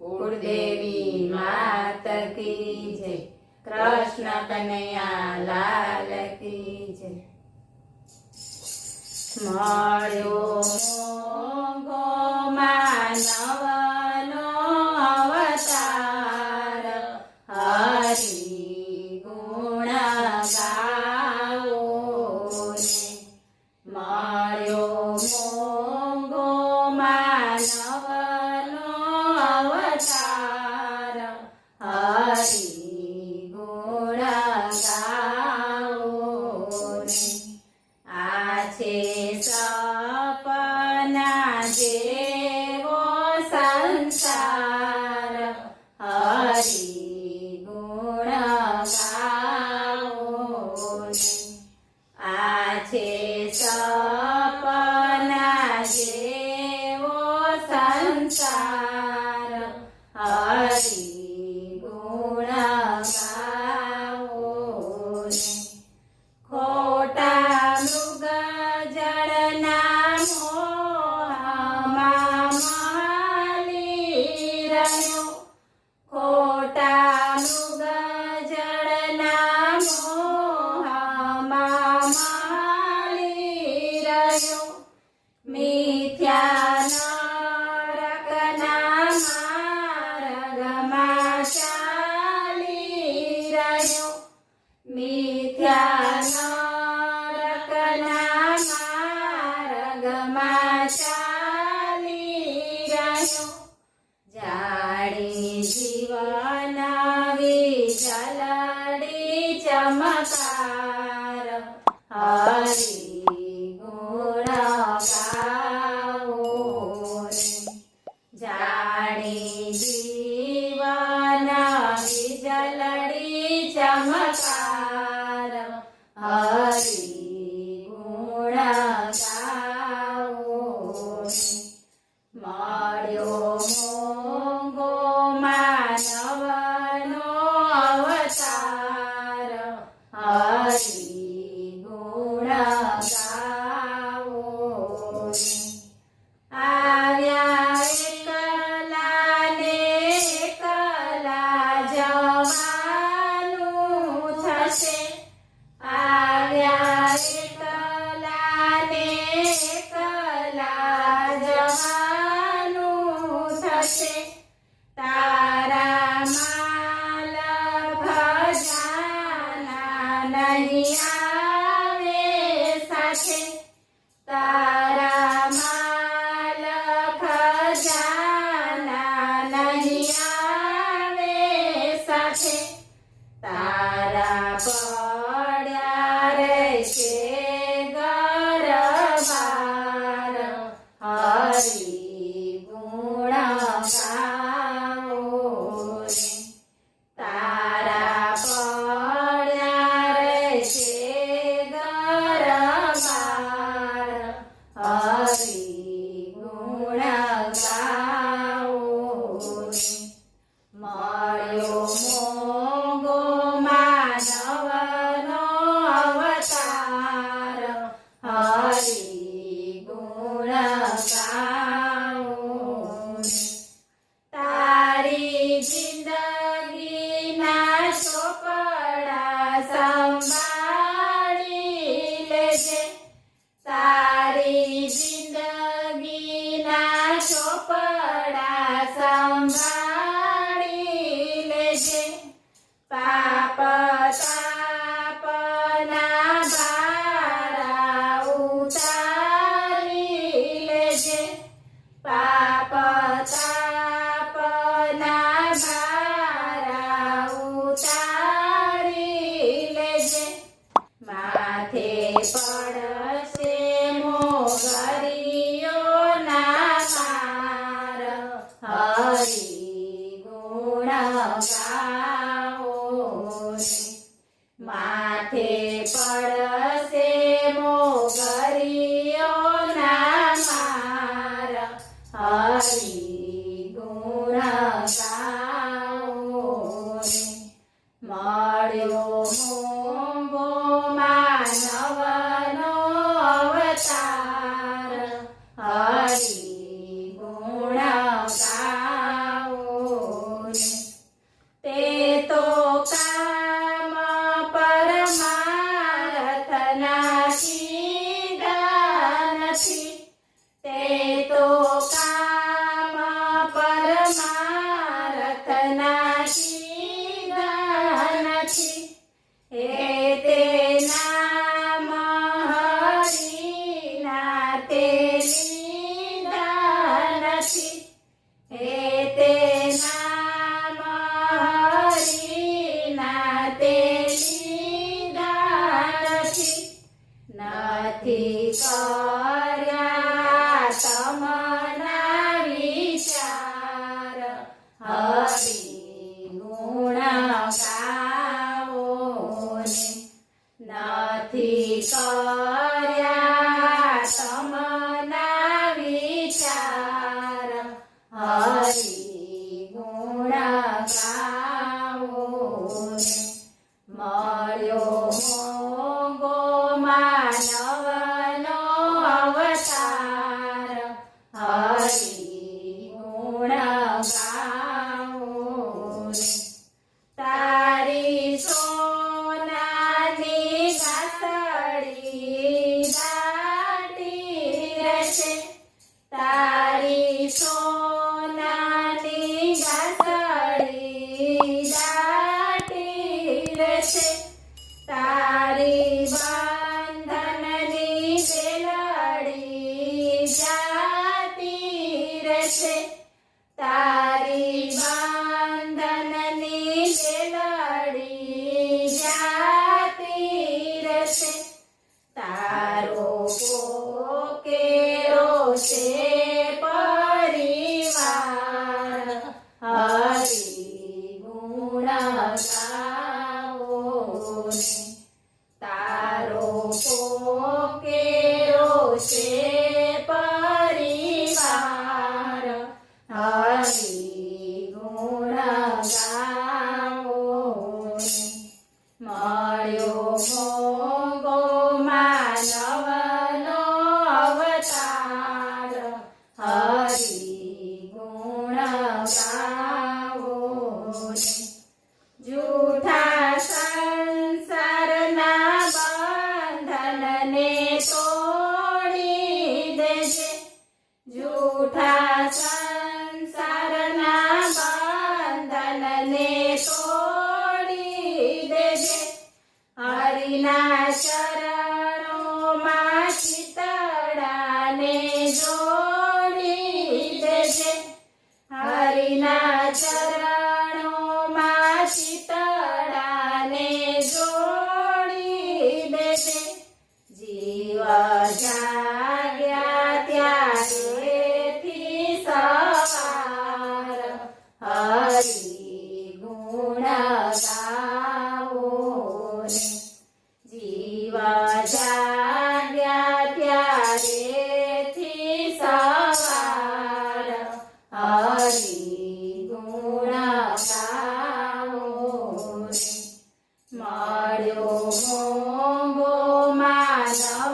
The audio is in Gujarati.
कुलदेवी मात की जय। कृष्ण कन्हैया लाल की जय। મળ્યો મોંઘો માનવનો અવતાર, હરિ ગુણ ગાવો ને. મળ્યો મોંઘો માનવનો અવતાર, હરિ ગુણ ગાવો ને. આ છે સપના જેવો સંસાર, હરિ ગુણ ગાવો ને. આ છે સપના જેવો સંસાર, હરિ ગુણ ગાવો ને. ખોટા મૃગ જળના મોહમાં માલી રહ્યો, ખોટા મૃગ જળના મોહમાં માલી રહ્યો. મિથ્યા નરકના માર્ગમાં ચાલી રહ્યો, મિથ્યા નરકના માર્ગમાં ચાલી રહ્યો. જાણી જીવન વિજલડી ચમકાર, હરિ ગુણ ગાવો ને. જાણી જીવન વિજલડી ચમકાર, હરિ ગુણ ગાવો ને. મળ્યો મોંઘો માનવનો અવતાર, હરિ ગુણ ગાવો ને. આવ્યા એકલા ને એકલા જવાનું થશે, આવ્યા એકલા ને તે લીધા નથી હે તે નામ હરિના તે લીધા નથી કર્યા તમના વિચાર હરિ ગુણ ગાવો ને નથી કર્યા તમના વિચાર હરિ ગુણ ગાવો ને મળ્યો મોંઘો માનવનો અવતાર હરિ ગુણ ગાવો ને તારી સોનાની ગાસડી દાટી રહેશે તારી સોનાની ગાસડી દાટી રહેશે તારી બંધનની બેલડી જાતી રહેશે તારી બંધનની બેલડી જાતી રહેશે તારો પોકેરો છે પરિવાર હરિ ગુણ ગાવો ને તારો પોકેરો છે પરિવાર હરિ ગુણ ગાવો ને મળ્યો મોંઘો માનવનો અવતાર હરિ ગુણ ગાવો ને જૂઠા સંસારના બંધનને તોડી દેજે જૂઠા સંસારના બંધનને તોડી દેજે હરિના ચરણોમાં ચિતડાને જોડી દેજે હરિના ચરણોમાં ચિતડાને જોડી દેજે જીવ જાગ્યા ત્યારેથી સવાર હરિ ગુણ ગાવો ને જીવ જાગ્યા ત્યારેથી સવાર હરિ ગુણ ગાવો ને મળ્યો મોંઘો માનવ